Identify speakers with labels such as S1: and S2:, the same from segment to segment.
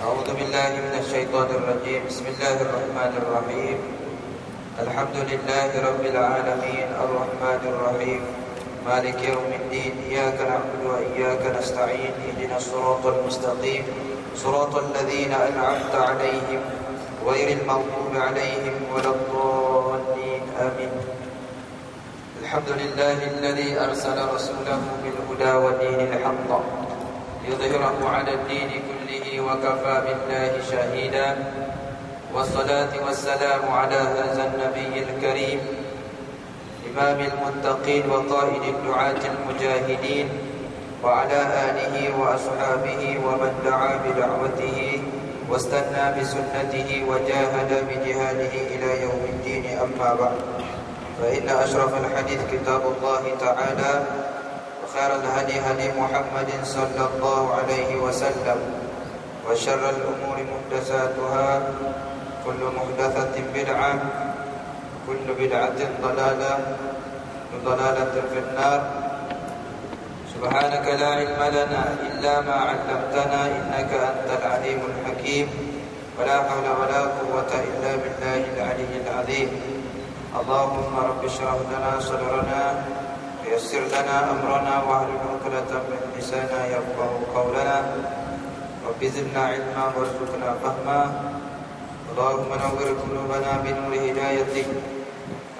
S1: أعوذ بالله من الشيطان الرجيم. بسم الله الرحمن الرحيم. الحمد لله رب العالمين الرحمن الرحيم مالك يوم الدين. إياك نعبد وإياك نستعين. اهدنا الصراط المستقيم صراط الذين أنعمت عليهم غير المغضوب عليهم ولا الضالين. آمين. الحمد لله الذي أرسل رسوله بالهدى ودين الحق ليظهره على الدين كله وكفى بالله شهيدا. والصلاة والسلام على هذا النبي الكريم إمام المتقين وقائد الدعاة المجاهدين وعلى آله وأصحابه ومن دعا بدعوته واستنى بسنته وجاهد بجهاده إلى يوم الدين. أما بعد، فإن أشرف الحديث كتاب الله تعالى، وخير الهدي هدي محمد صلى الله عليه وسلم، وشر الأمور محدثاتها، كل محدثة بدعة، كل بدعة ضلالة، وضلالة في النار. سبحانك لا علم لنا إلا ما علمتنا إنك أنت العليم الحكيم. ولا حول ولا قوة إلا بالله العلي العظيم. اللهم رب اشرح لنا صدرنا ويسر لنا أمرنا واحلل عقدة من لساننا يفقهوا قولنا. رب زدنا علما وارزقنا فهما. اللهم نور قلوبنا بنور هدايتك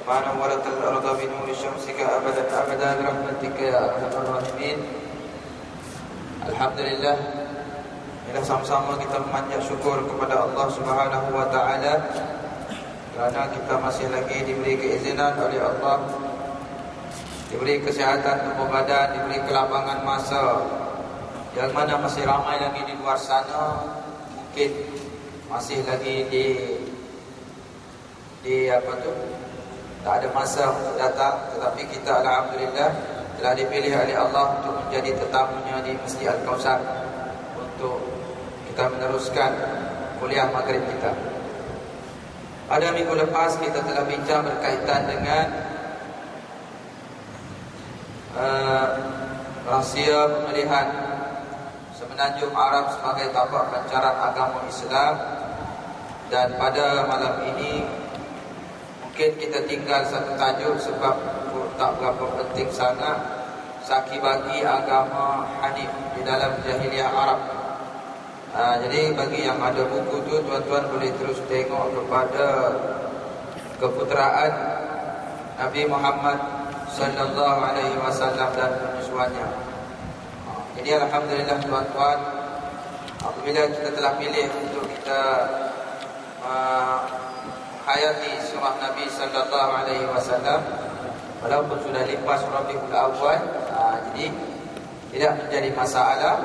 S1: كما نورت الأرض بنور شمسك أبدا أبدا برحمتك يا أرحم الراحمين. Alhamdulillah, kita sama-sama kita memanjat syukur kepada Allah Subhanahu wa taala kerana kita masih lagi diberi keizinan oleh Allah, diberi kesihatan tubuh badan, diberi kelapangan masa, yang mana masih ramai lagi di luar sana mungkin masih lagi tak ada masa untuk datang, tetapi kita alhamdulillah telah dipilih oleh Allah untuk menjadi tetamunya di Masjid Al-Kausar untuk kita meneruskan kuliah maghrib kita. Pada minggu lepas kita telah bincang berkaitan dengan rahsia pemilihan Semenanjung Arab sebagai tapak pancaran agama Islam. Dan pada malam ini mungkin kita tinggal satu tajuk sebab tak berapa penting sangat, saki bagi agama Hanif di dalam jahiliah Arab. Jadi bagi yang ada buku tu, tuan-tuan boleh terus tengok kepada keputeraan Nabi Muhammad sallallahu alaihi wasallam dan penyusuannya. Jadi alhamdulillah tuan-tuan, apabila kita telah pilih untuk kita hayati surah Nabi sallallahu alaihi wasallam, walaupun sudah lepas Rabiul Awal, jadi tidak menjadi masalah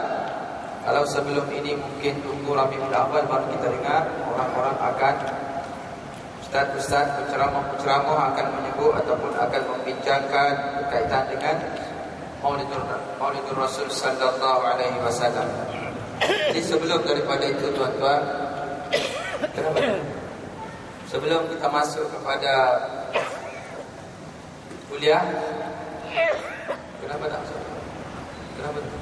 S1: kalau sebelum ini mungkin tunggu Rabiul Awal baru kita dengar orang-orang akan ustaz-ustaz penceramah akan menyebut ataupun akan membincangkan berkaitan dengan Maulidur Rasul sallallahu alaihi wasallam. Jadi sebelum daripada itu tuan-tuan, sebelum kita masuk kepada kuliah, kenapa tak? Kenapa tak?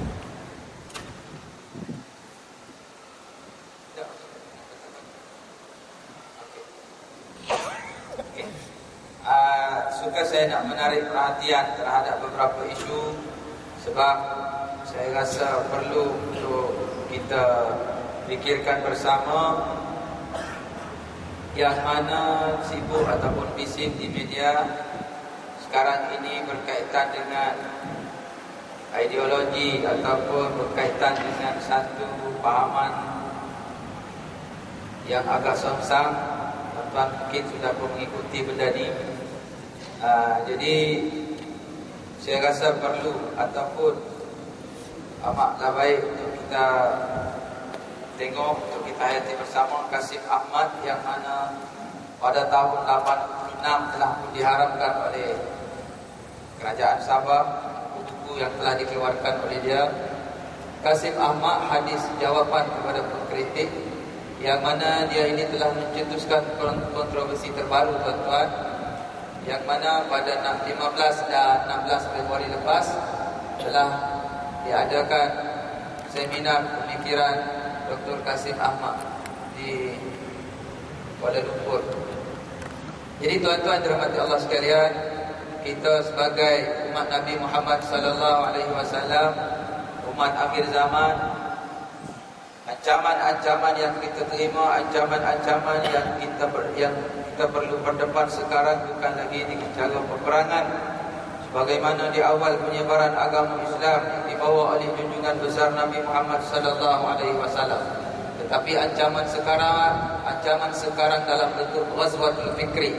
S1: Suka saya nak menarik perhatian terhadap beberapa isu sebab saya rasa perlu untuk kita fikirkan bersama, yang mana sibuk ataupun bising di media sekarang ini berkaitan dengan ideologi ataupun berkaitan dengan satu fahaman yang agak songsang. Tuan-tuan mungkin sudah pun mengikuti benda ni. Jadi saya rasa perlu ataupun amatlah baik untuk kita tengok, untuk kita hayati bersama Kasim Ahmad, yang mana pada tahun 86 telah pun diharamkan oleh Kerajaan Sabah, buku yang telah dikeluarkan oleh dia. Kasim Ahmad, hadis jawapan kepada pengkritik, yang mana dia ini telah mencetuskan kontroversi terbaru tuan-tuan, yang mana pada 15 dan 16 Februari lepas telah diadakan seminar pemikiran Dr. Kasim Ahmad di Kuala Lumpur. Jadi tuan-tuan dirahmati Allah sekalian, kita sebagai umat Nabi Muhammad sallallahu alaihi wasallam, umat akhir zaman, ancaman-ancaman yang kita terima, ancaman-ancaman yang kita perlu berdepan sekarang bukan lagi dengan cara peperangan sebagaimana di awal penyebaran agama Islam yang dibawa oleh junjungan besar Nabi Muhammad sallallahu alaihi wasallam. Tetapi ancaman sekarang dalam bentuk ghazwatul fikri,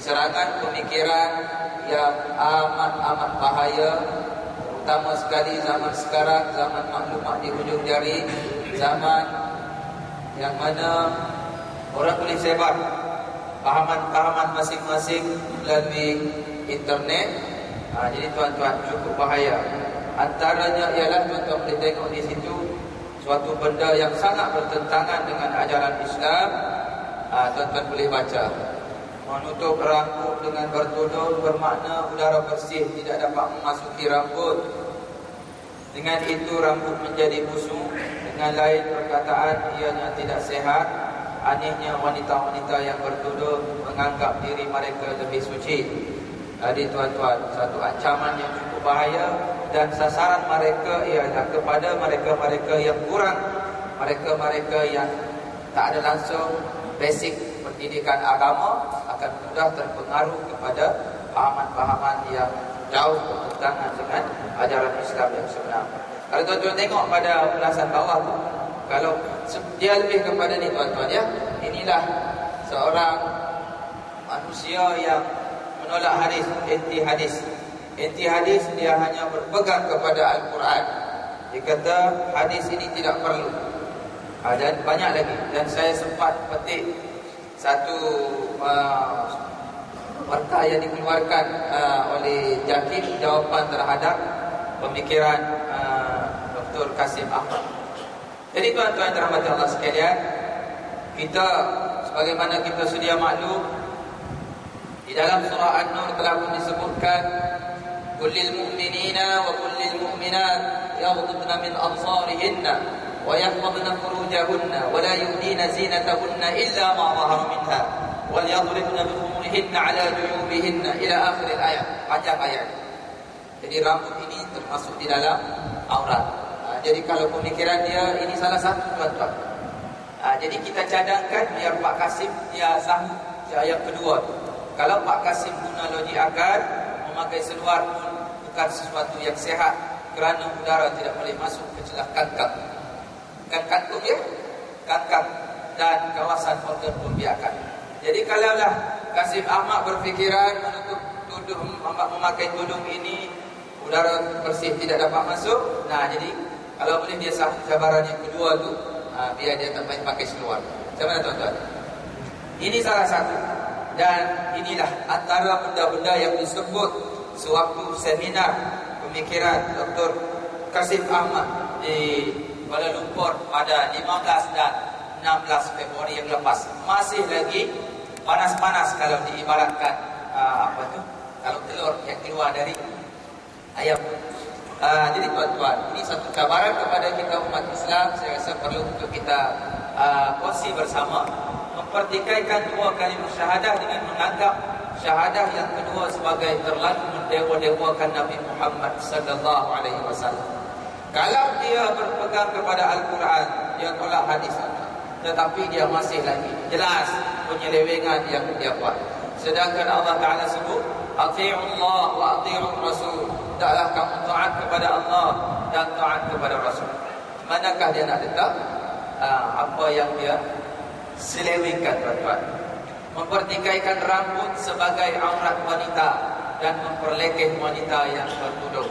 S1: serangan pemikiran yang amat bahaya, terutama sekali zaman sekarang, zaman maklumat di hujung jari, zaman yang mana orang boleh sebar pahaman-pahaman masing-masing melalui internet. Jadi tuan-tuan, cukup bahaya. Antaranya ialah tuan-tuan boleh tengok di situ suatu benda yang sangat bertentangan dengan ajaran Islam. Tuan-tuan boleh baca. Menutup rambut dengan bertudung bermakna udara bersih tidak dapat memasuki rambut. Dengan itu rambut menjadi busuk. Dengan lain perkataan, ianya tidak sehat. Anehnya wanita-wanita yang bertudung menganggap diri mereka lebih suci. Jadi tuan-tuan, satu ancaman yang cukup bahaya, dan sasaran mereka ialah kepada mereka-mereka yang kurang, mereka-mereka yang tak ada langsung basic pendidikan agama, akan mudah terpengaruh kepada pahaman-pahaman yang jauh bertentangan dengan ajaran Islam yang sebenar. Kalau tuan-tuan tengok pada ulasan bawah tu, kalau dia lebih kepada ni tuan-tuan ya, inilah seorang manusia yang menolak hadis, anti hadis. Anti hadis, dia hanya berpegang kepada Al-Quran. Dia kata hadis ini tidak perlu. Dan banyak lagi. Dan saya sempat petik satu warta yang dikeluarkan oleh Jakib, jawapan terhadap pemikiran Dr. Kasim Ahmad. Jadi tuan-tuan dirahmati Allah sekalian, kita sebagaimana kita sedia maklum, di dalam surah An-Nur telah pun disebutkan, qul lil mu'minina wa qul lil mu'minat yaghdudna min absarihinna wa yahfazna furujahunna wa la yubdina zinatahunna illa ma dhahara minha wal yadribna bi khumurihinna ala juyubihinna ila akhir ayat. Panjang ayat. Jadi rambut ini termasuk di dalam aurat. Jadi kalau pemikiran dia ini salah satu tuan-tuan. Jadi kita cadangkan biar Pak Kasim dia sahih yang kedua tu. Kalau Pak Kasim guna logik akal, memakai seluar pun bukan sesuatu yang sehat, kerana udara tidak boleh masuk ke celah kangkang. Kan kantung ya? Kangkang dan kawasan organ pembiakan. Jadi kalaulah Kasim Ahmad berfikiran menutup tudung, memakai tudung ini, udara bersih tidak dapat masuk. Jadi kalau boleh dia sah cabaran yang kedua tu, biar dia tak payah pakai seluar. Macam mana tuan-tuan? Ini salah satu. Dan inilah antara benda-benda yang disebut sewaktu seminar pemikiran Dr. Kasim Ahmad di Kuala Lumpur pada 15 dan 16 Februari yang lepas. Masih lagi panas-panas kalau diibaratkan kalau telur yang keluar dari ayam. Jadi tuan-tuan, ini satu cabaran kepada kita umat Islam. Saya rasa perlu untuk kita kongsi bersama, mempertikaikan dua kalimah syahadah dengan menganggap syahadah yang kedua sebagai terlalu mendewa-dewakan Nabi Muhammad sallallahu alaihi wasallam. Kalau dia berpegang kepada Al-Quran, dia tolak hadis, tetapi dia masih lagi jelas penyelewengan yang dia buat. Sedangkan Allah Ta'ala sebut, ati'ullah wa ati'ur rasul. Taklah kamu taat kepada Allah dan taat kepada Rasul. Manakah dia nak letak apa yang dia selewengkan tuan-tuan? Mempertikaikan rambut sebagai aurat wanita dan memperlekeh wanita yang bertudung.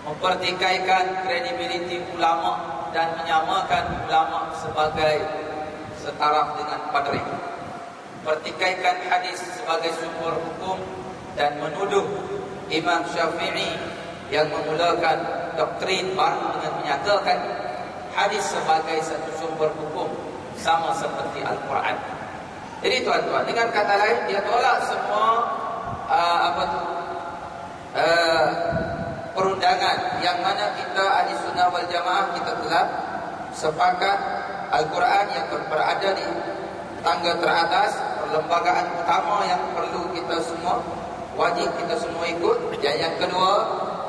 S1: Mempertikaikan kredibiliti ulama dan menyamakan ulama sebagai setaraf dengan padri. Mempertikaikan hadis sebagai sumber hukum dan menuduh Imam Syafi'i yang memulakan doktrin baru dengan menyatakan hadis sebagai satu sumber hukum sama seperti Al-Quran. Jadi tuan-tuan, dengan kata lain, dia tolak semua perundangan yang mana kita Ahli Sunnah wal Jamaah kita telah sepakat Al-Quran yang berada di tangga teratas, perlembagaan utama yang perlu kita semua, wajib kita semua ikut. Dan yang kedua,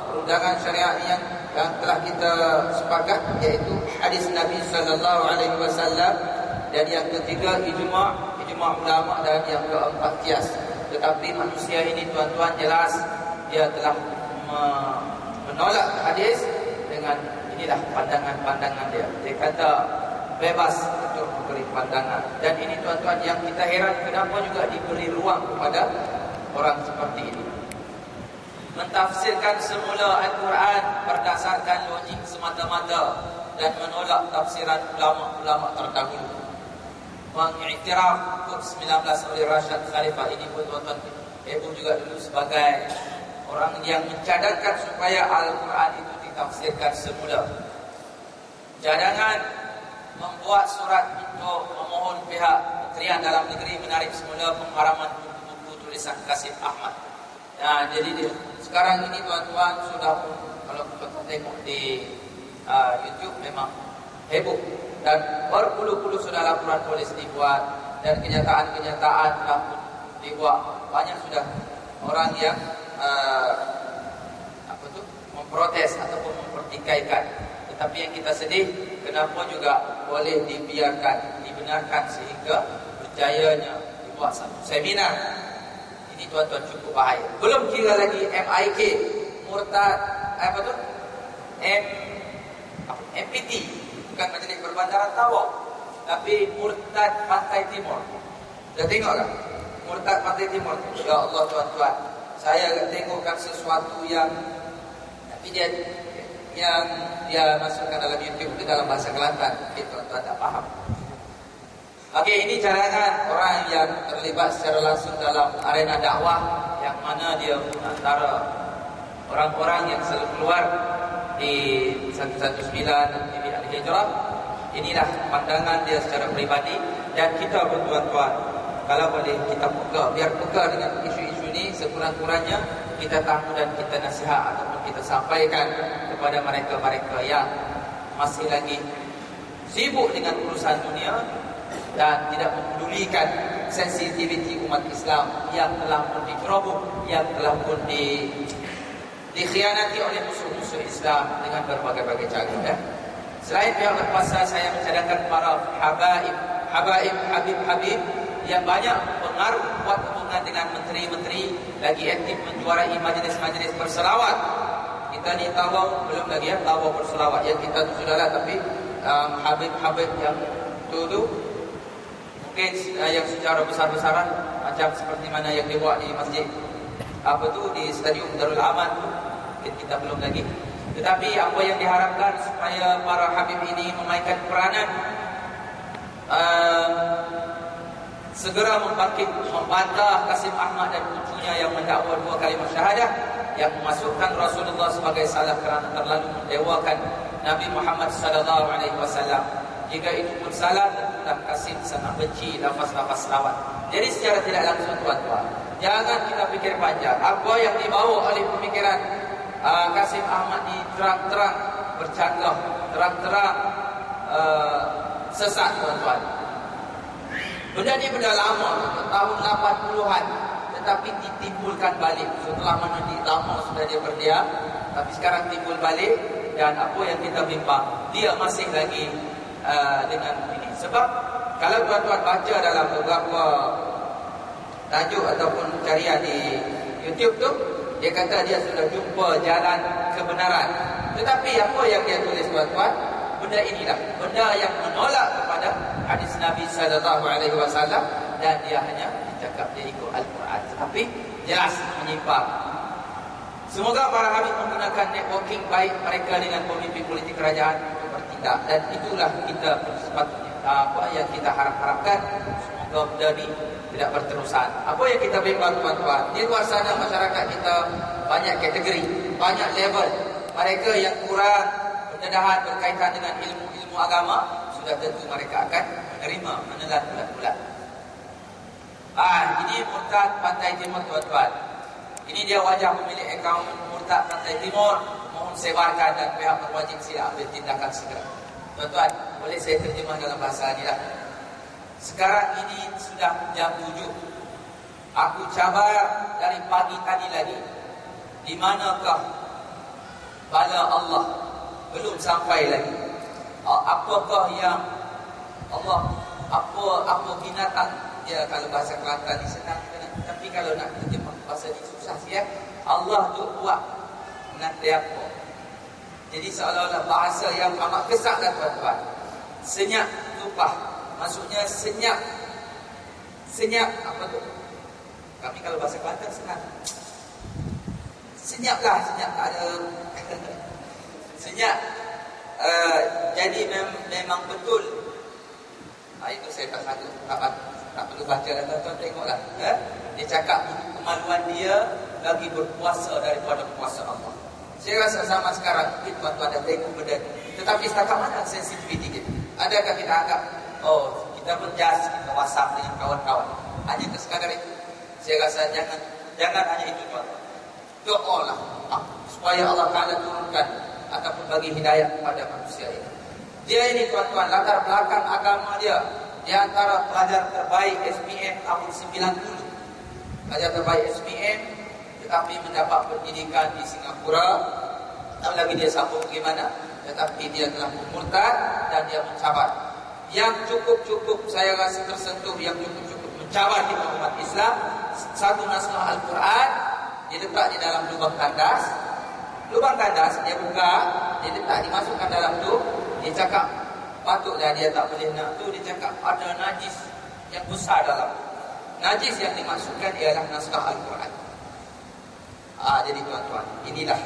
S1: perundangan syariat yang telah kita sepakat, iaitu hadis Nabi sallallahu alaihi wasallam. Dan yang ketiga, ijma' ulama. Dan yang keempat, qiyas. Tetapi manusia ini tuan-tuan, jelas dia telah menolak hadis dengan inilah pandangan-pandangan dia. Dia kata bebas untuk memberi pandangan. Dan ini tuan-tuan yang kita heran, kenapa juga diberi ruang kepada orang seperti ini. Mentafsirkan semula Al-Quran berdasarkan logik semata-mata dan menolak tafsiran ulama-ulama terdahulu. Mengiktiraf Quds 19 oleh Rashad Khalifah. Ini pun tuan-tuan ibu juga dulu sebagai orang yang mencadangkan supaya Al-Quran itu ditafsirkan semula. Cadangan membuat surat untuk memohon pihak Kementerian Dalam Negeri menarik semula pengharaman buku-buku tulisan Qasim Ahmad. Nah, jadi sekarang ini tuan-tuan sudah pun, kalau kita tengok di YouTube memang heboh. Dan berpuluh-puluh sudah laporan polis dibuat, dan kenyataan-kenyataan telah pun dibuat. Banyak sudah orang yang memprotes ataupun mempertikaikan. Tetapi yang kita sedih, kenapa juga boleh dibenarkan sehingga berjayanya dibuat satu seminar. Ini tuan-tuan cukup bahaya. Belum kira lagi MIK, murtad MPT, bukan Majlis Perbandaran Tawau, tapi murtad Pantai Timur. Dah tengok tak? Murtad Pantai Timur. Ya Allah tuan-tuan, saya tengokkan sesuatu yang dia masukkan dalam YouTube di dalam bahasa Kelantan. Mungkin tuan-tuan tak faham. Okey, ini cadangan orang yang terlibat secara langsung dalam arena dakwah, yang mana dia antara orang-orang yang selalu keluar di 119 TV Al-Hijrah. Inilah pandangan dia secara peribadi. Dan kita bertuan-tuan, kalau boleh kita biar pegang dengan isu-isu ini, sekurang-kurangnya kita tahu dan kita nasihat ataupun kita sampaikan kepada mereka-mereka yang masih lagi sibuk dengan urusan dunia dan tidak mempedulikan sensitiviti umat Islam yang telah pun dicerobong, yang telah pun dikhianati oleh musuh-musuh Islam dengan berbagai-bagai cara. Ya. Selain pihak berkuasa, saya mencadangkan para Habib yang banyak pengaruh buat hubungan dengan menteri-menteri, lagi aktif menjuarai majlis-majlis berselawat. Kita ni Tawau belum lagi ya, Tawau berselawat. Yang kita tu sudahlah, tapi Habib yang dulu mungkin yang secara besar-besaran macam seperti mana yang dibuat di masjid di Stadium Darul Aman tu, mungkin kita belum lagi. Tetapi apa yang diharapkan supaya para Habib ini memainkan peranan segera membantah Qasim Ahmad dan cucunya yang mendakwa 2 kalimah syahadah, yang memasukkan Rasulullah sebagai salah kerana terlalu mendewakan Nabi Muhammad sallallahu alaihi wasallam. Jika itu pun salah, tentulah Qasim sangat benci lafaz-lafaz selawat. Jadi secara tidak langsung tuan-tuan, jangan kita fikir panjang. Apa yang dibawa oleh pemikiran Qasim Ahmad ni terang-terang bercanggah, terang-terang sesat tuan-tuan. Benda ni benda lama, tahun 80-an, tetapi ditimbulkan balik. Setelah mana lama sudah dia berdiam, tapi sekarang timbul balik. Dan apa yang kita bimbang, dia masih lagi dengan ini. Sebab kalau tuan-tuan baca dalam beberapa tajuk ataupun carian di YouTube tu, dia kata dia sudah jumpa jalan kebenaran. Tetapi apa yang dia tulis tuan-tuan, benda inilah benda yang menolak kepada hadis Nabi sallallahu alaihi wasallam, dan dia hanya cakap dia ikut Al-Quran, tetapi jelas menyimpang. Semoga para Habib menggunakan networking baik mereka dengan pemimpin politik kerajaan untuk bertindak, dan itulah kita sepatutnya apa yang kita harapkan. Semoga benda ni tidak berterusan. Apa yang kita bimbang tuan-tuan, di luar sana masyarakat kita banyak kategori, banyak level. Mereka yang kurang pendedahan berkaitan dengan ilmu-ilmu agama, sudah tentu mereka akan menerima, menelan bulat-bulat. Ini murtad Pantai Timur tuan-tuan. Ini dia wajah pemilik akaun murtad Pantai Timur. Mohon sebarkan dan pihak berwajib sila ambil tindakan segera. Tuan-tuan, boleh saya terjemah dalam bahasa ni lah. Sekarang ini sudah jam 7. Aku cabar dari pagi tadi lagi. Di manakah bala Allah? Belum sampai lagi. Apakah yang Allah, apa binatang? Ya, kalau bahasa Kelantan ni senang, tapi kalau nak terjemah bahasa ni susah sikit. Allah tu buat nanti apa? Jadi seolah-olah bahasa yang amat kesak lah tuan-tuan. Senyap tupah. Maksudnya senyap apa tu? Kami kalau bahasa Kelantan senang. Senyap tak ada. Senyap. Jadi memang betul. Itu saya tak sanggup, tak perlu baca dah, tuan-tuan tengoklah. Dia cakap kemaluan dia lagi berkuasa daripada kuasa Allah. Saya rasa zaman sekarang mungkin tuan-tuan dah tengok benda ni. Tetapi setakat mana sensitiviti kita? Adakah kita anggap, kita menjas, kita WhatsApp dengan kawan-kawan, hanya sekadar itu? Saya rasa jangan hanya itu, tuan-tuan. Doalah supaya Allah Ta'ala turunkan ataupun bagi hidayah kepada manusia ini. Dia ini, tuan-tuan, latar belakang agama dia di antara pelajar terbaik SPM tahun 90. Pelajar terbaik SPM, tetapi mendapat pendidikan di Singapura. Tak lagi dia sambung bagaimana, tetapi dia telah murtad dan dia mencabar. Yang cukup saya rasa tersentuh, yang cukup mencabar di umat Islam, satu naskah Al-Quran diletak di dalam lubang tandas. Lubang tandas dia buka, dia letak, dimasukkan dalam tu. Dia cakap patutlah dia tak boleh nak tu. Dia cakap ada najis yang besar dalam. Najis yang dimaksudkan ialah naskah Al-Quran. Jadi tuan-tuan, inilah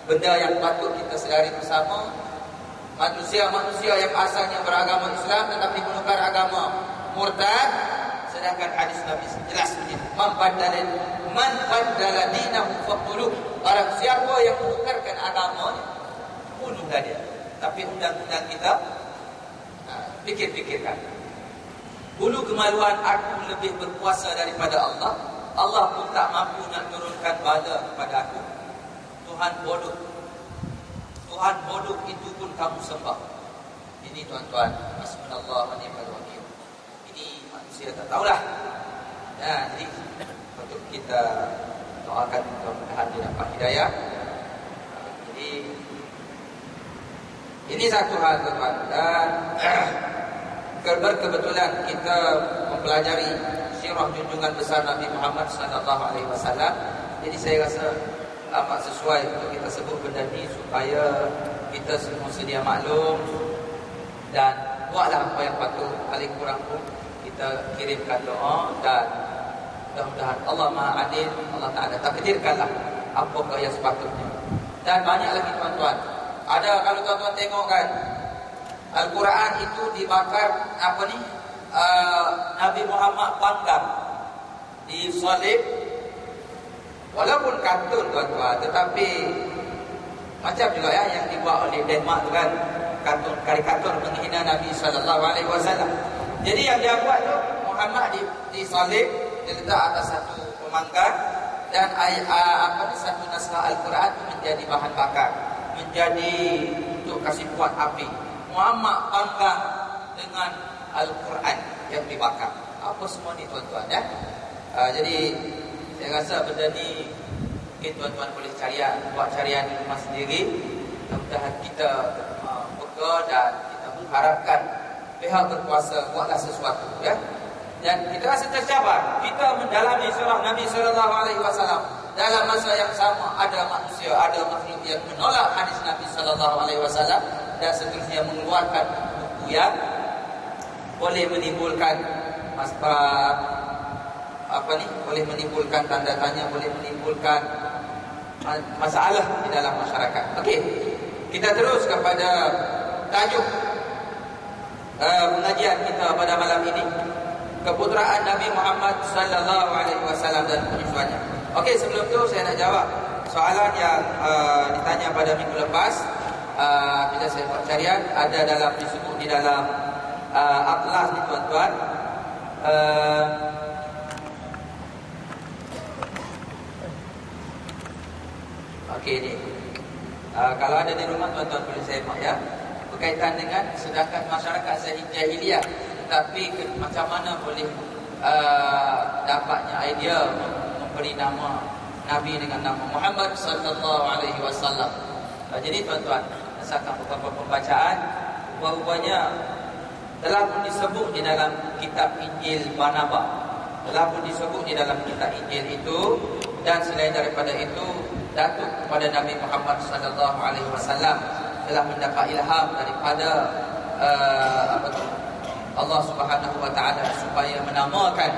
S1: benda yang patut kita sedari bersama. Manusia-manusia yang asalnya beragama Islam tetapi menukar agama murtad, sedangkan hadis Nabi jelas begini, man baddala dinahu faqtuluh. Barang siapa yang menukarkan agamanya, bunuhlah dia. Tapi undang-undang kita, fikir-fikirkan. Bulu kemaluan aku lebih berkuasa daripada Allah. Allah pun tak mampu nak turunkan bala kepada aku. Tuhan bodoh itu pun kamu sembah. Ini tuan-tuan, bismillah wa ni'mal wakil. Ini manusia tak tahulah. Jadi untuk kita doakan mudah-mudahan dia dapat hidayah. Jadi ini satu hal, tuan-tuan. Dan berkebetulan kita mempelajari sirah junjungan besar Nabi Muhammad SAW. Jadi saya rasa amat sesuai untuk kita sebut benda ni supaya kita semua sedia maklum dan buatlah apa yang patut. Paling kurang pun kita kirimkan doa dan mudah-mudahan Allah Maha Adil, Allah Ta'ala takdirkanlah apakah yang sepatutnya. Dan banyak lagi tuan-tuan. Ada, kalau tuan-tuan tengok kan, Al-Quran itu dibakar Nabi Muhammad panggang, disalib. Walaupun kartun tuan-tuan, tetapi macam juga yang dibuat oleh Denmark tu kan, kartun karikatur menghina Nabi SAW. Jadi yang dia buat tu, Muhammad disalib, diletak atas satu pemanggang, dan satu naskah Al-Quran itu menjadi bahan bakar, menjadi untuk kasih kuat api. Muhammad panggang dengan Al-Quran yang dibakar. Apa semua ni tuan-tuan ya? Jadi saya rasa benda ni mungkin tuan-tuan boleh buat carian di rumah sendiri. Mudah-mudahan kita peka dan kita mengharapkan pihak berkuasa buatlah sesuatu ya. Dan kita rasa tercabar. Kita mendalami surah Nabi SAW. Dalam masa yang sama ada manusia, ada makhluk yang menolak hadis Nabi SAW dan seterusnya mengeluarkan buku yang boleh menimbulkan boleh menimbulkan tanda tanya, boleh menimbulkan masalah di dalam masyarakat. Okey, kita terus kepada tajuk pengajian kita pada malam ini, keputeraan Nabi Muhammad SAW dan penyusuannya. Okey, sebelum tu saya nak jawab soalan yang ditanya pada minggu lepas. Bila saya buat carian, ada disebut di dalam atlas ni tuan-tuan. Okey ni. Kalau ada di rumah tuan-tuan boleh semak ya. berkaitan dengan sedangkan masyarakat jahiliyah. Tapi macam mana boleh dapatnya idea memberi nama Nabi dengan nama Muhammad sallallahu alaihi wasallam. Jadi tuan-tuan, berdasarkan beberapa pembacaan, rupanya telah pun disebut di dalam kitab Injil Barnabas, telah pun disebut di dalam kitab Injil itu, dan selain daripada itu, datuk kepada Nabi Muhammad sallallahu alaihi wasallam telah mendapat ilham daripada Allah Subhanahu wa taala supaya menamakan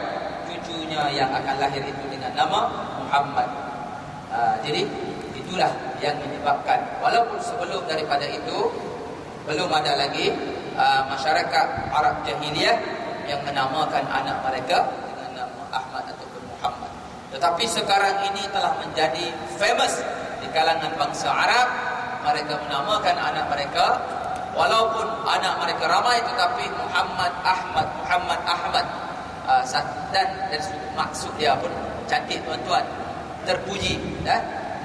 S1: cucunya yang akan lahir itu dengan nama Muhammad. Jadi itulah yang menyebabkan, walaupun sebelum daripada itu belum ada lagi masyarakat Arab jahiliyah yang menamakan anak mereka dengan nama Ahmad ataupun Muhammad. Tetapi sekarang ini telah menjadi famous di kalangan bangsa Arab. Mereka menamakan anak mereka, walaupun anak mereka ramai, tetapi Muhammad Ahmad, Muhammad Ahmad. Dan maksud dia pun cantik tuan-tuan, terpuji,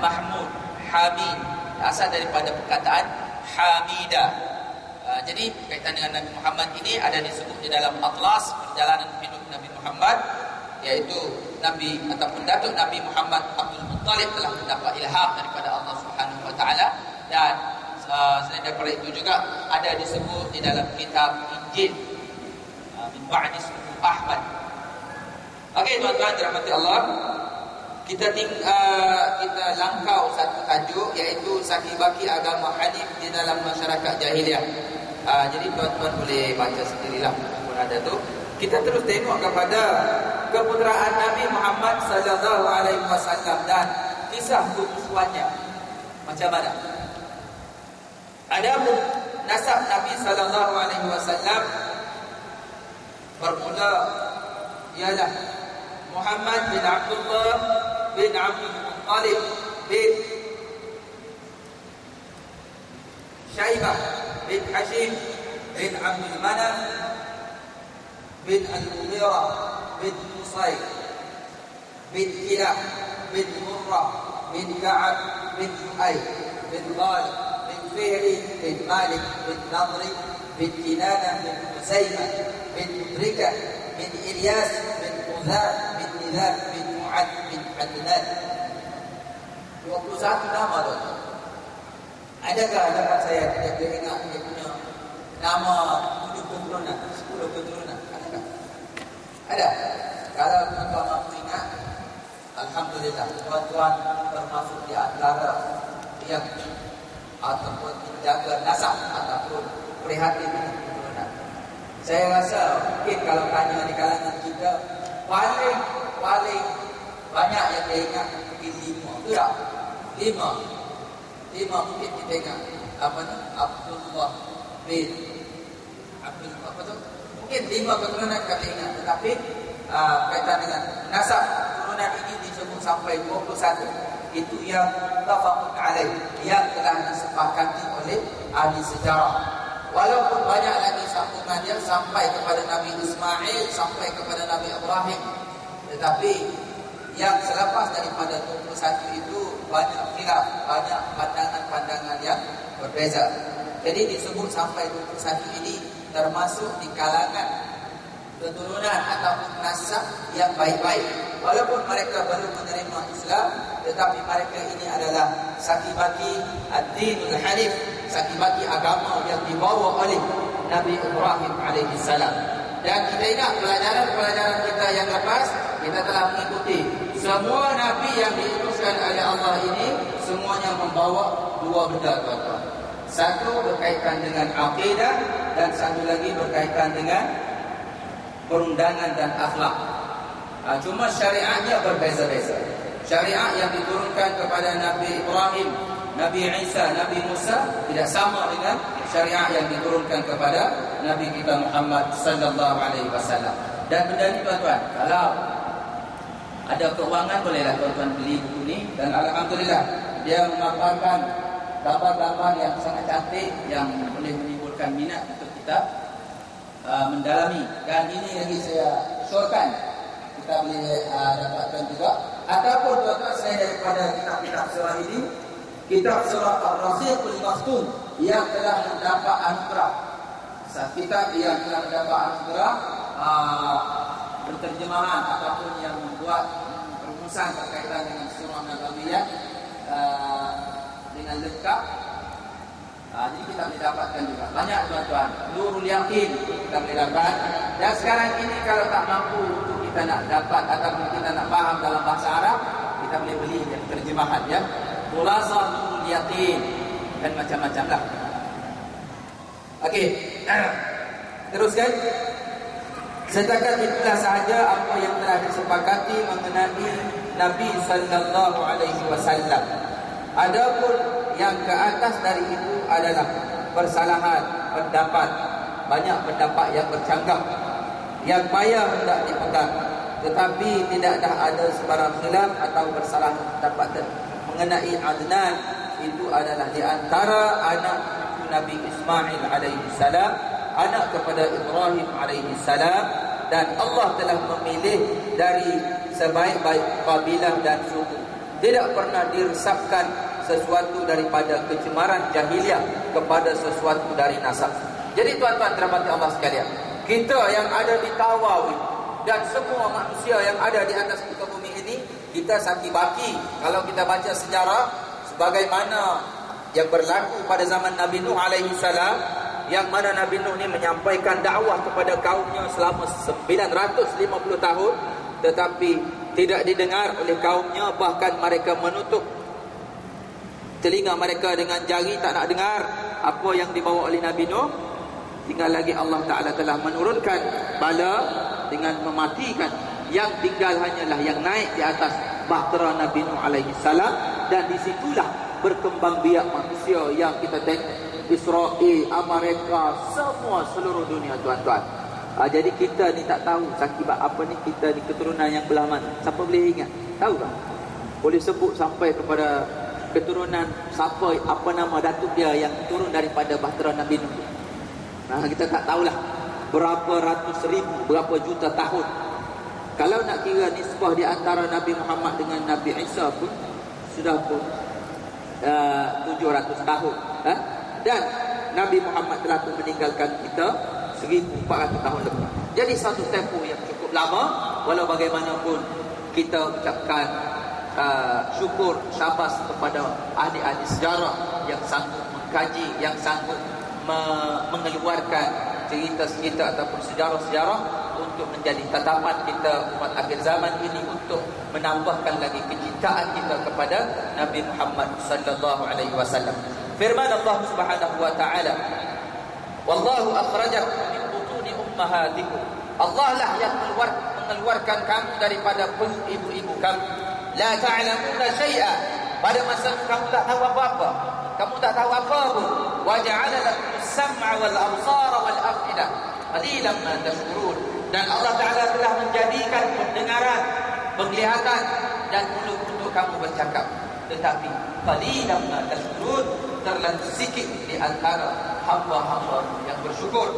S1: Mahmud, Hamid, asal daripada perkataan Hamidah. Jadi kaitan dengan Nabi Muhammad ini ada disebut di dalam atlas perjalanan hidup Nabi Muhammad, yaitu Nabi ataupun datuk Nabi Muhammad Abdul Muttalib telah mendapat ilham daripada Allah Subhanahu wa taala. Dan selain daripada itu juga ada disebut di dalam kitab Injil min ba'di suku Ahmad. Okey tuan-tuan dirahmati Allah, kita langkau satu tajuk, iaitu sakibaki agama Hanif di dalam masyarakat jahiliah. Jadi tuan-tuan boleh baca sendirilah pun ada tu. Kita terus tengok kepada keputeraan Nabi Muhammad sallallahu alaihi wasallam dan kisah kemusuhannya macam mana. Adapun nasab Nabi sallallahu alaihi wasallam bermula ialah Muhammad bin Abdullah bin Abdul Muttalib bin Syaibah bin Hashim bin Abdul Manaf bin Al-Mughirah bin Qusay bin Kilab bin Murrah bin Ka'ab bin Ju'ay bin Ghalib bin Fi'li bin Malik bin Nadri bin Kinanah bin Huzaimah bin Mudrikah bin Ilyas bin Uzar bin Nidar bin Mu'ad bin Adnan. 21 nama tu. Adakah dapat saya tidak ingat dia punya nama 7 keturunan, 10 keturunan? Adakah? Ada. Kalau tuan-tuan mampu ingat, alhamdulillah, tuan-tuan termasuk di antara yang ataupun menjaga nasab ataupun prihatin dengan keturunan. Saya rasa mungkin kalau tanya di kalangan kita, paling banyak yang dia ingat mungkin 5. Tu tak? 5 mungkin kita ingat. Apa tu? Abdullah bin Abdul apa tu? Mungkin 5 keturunan kita ingat. Tetapi kaitan dengan nasab keturunan ini disebut sampai 21. Itu yang tafaqun alaih, yang telah disepakati oleh ahli sejarah. Walaupun banyak lagi sambungan dia sampai kepada Nabi Ismail, sampai kepada Nabi Ibrahim, tetapi yang selepas daripada 21 itu banyak khilaf, banyak pandangan-pandangan yang berbeza. Jadi disebut sampai 21 ini termasuk di kalangan keturunan ataupun nasab yang baik-baik. Walaupun mereka baru menerima Islam, tetapi mereka ini adalah sakibaki ad-dinul hanif, sakibaki agama yang dibawa oleh Nabi Ibrahim alaihi salam. Dan kita ingat pelajaran-pelajaran kita yang lepas, kita telah mengikuti semua Nabi yang diutuskan oleh Allah ini, semuanya membawa 2 benda tuan-tuan. Satu berkaitan dengan akidah dan satu lagi berkaitan dengan perundangan dan akhlak. Cuma syariatnya berbeza-beza. Syariat yang diturunkan kepada Nabi Ibrahim, Nabi Isa, Nabi Musa tidak sama dengan syariat yang diturunkan kepada Nabi kita Muhammad sallallahu alaihi wasallam. Dan benda ni tuan-tuan, kalau ada keuangan bolehlah tuan-tuan beli buku ni, dan alhamdulillah dia memaparkan gambar-gambar yang sangat cantik yang boleh menimbulkan minat untuk kita mendalami. Dan ini lagi saya syorkan kita boleh dapatkan juga. Ataupun tuan-tuan, selain daripada kitab-kitab surah ini, kitab surah Ar-Rafiqul Maktum yang telah mendapat anugerah. Kitab yang telah mendapat anugerah penterjemahan ataupun yang membuat perumusan berkaitan dengan surah Nabawiyah dengan lengkap. Jadi kita boleh dapatkan juga banyak tuan-tuan. Nurul Yaqin kita boleh dapat. Dan sekarang ini kalau tak mampu untuk kita nak dapat ataupun kita nak faham dalam bahasa Arab, kita boleh beli terjemahan ya. Khulasa Nurul Yaqin dan macam-macam lah. Okey. Teruskan. Setakat itulah sahaja apa yang telah disepakati mengenai Nabi sallallahu alaihi wasallam. Adapun yang ke atas dari itu adalah persalahan pendapat. Banyak pendapat yang bercanggah, yang payah hendak dipegang. Tetapi tidaklah ada sebarang khilaf atau bersalahan pendapat mengenai Adnan. Itu adalah di antara anak Nabi Ismail alaihi salam, anak kepada Ibrahim alaihi salam, dan Allah telah memilih dari sebaik-baik kabilah dan suku. Tidak pernah diresapkan sesuatu daripada kecemaran jahiliah kepada sesuatu dari nasab. Jadi tuan-tuan dirahmati Allah sekalian, kita yang ada di Tawawi dan semua manusia yang ada di atas muka bumi ini, kita saki baki kalau kita baca sejarah sebagaimana yang berlaku pada zaman Nabi Nuh alaihi salam, yang mana Nabi Nuh ni menyampaikan dakwah kepada kaumnya selama 950 tahun, tetapi tidak didengar oleh kaumnya. Bahkan mereka menutup telinga mereka dengan jari, tak nak dengar apa yang dibawa oleh Nabi Nuh. Tinggal lagi Allah Ta'ala telah menurunkan bala dengan mematikan. Yang tinggal hanyalah yang naik di atas bahtera Nabi Nuh alaihi salam. Dan disitulah berkembang biak manusia yang kita tengok, Israel, Amerika, semua seluruh dunia tuan-tuan. Jadi kita ni tak tahu sakibat apa ni, kita di keturunan yang belah mana. Siapa boleh ingat? Tahu tak? Boleh sebut sampai kepada keturunan siapa, apa nama datuk dia yang turun daripada bahtera Nabi Nuh. Kita tak tahulah berapa ratus ribu, berapa juta tahun. Kalau nak kira nisbah di antara Nabi Muhammad dengan Nabi Isa pun sudah pun 700 tahun. Dan Nabi Muhammad telah pun meninggalkan kita 1400 tahun lebih. Jadi satu tempoh yang cukup lama. Walau bagaimanapun kita ucapkan syukur, syabas kepada ahli-ahli sejarah yang sanggup mengkaji, yang sanggup mengeluarkan cerita-cerita ataupun sejarah-sejarah untuk menjadi tatapan kita umat akhir zaman ini, untuk menambahkan lagi kecintaan kita kepada Nabi Muhammad sallallahu alaihi wasallam. Firman Allah Subhanahu wa taala, "Wallahu akhrajakum min butuni ummahatikum." Allah lah yang mengeluarkan kamu daripada perut ibu-ibu kamu. La ta'lamuna syai'a. Pada masa kamu tak tahu apa-apa, kamu tak tahu apa pun. Wa ja'ala lakum as-sam'a wal absara wal af'idah. Qalilan ma tashkurun. Dan Allah Ta'ala telah menjadikan pendengaran, penglihatan dan mulut untuk kamu bercakap. Tetapi qalilan ma tashkurun, terlalu sedikit di antara hamba-hamba yang bersyukur.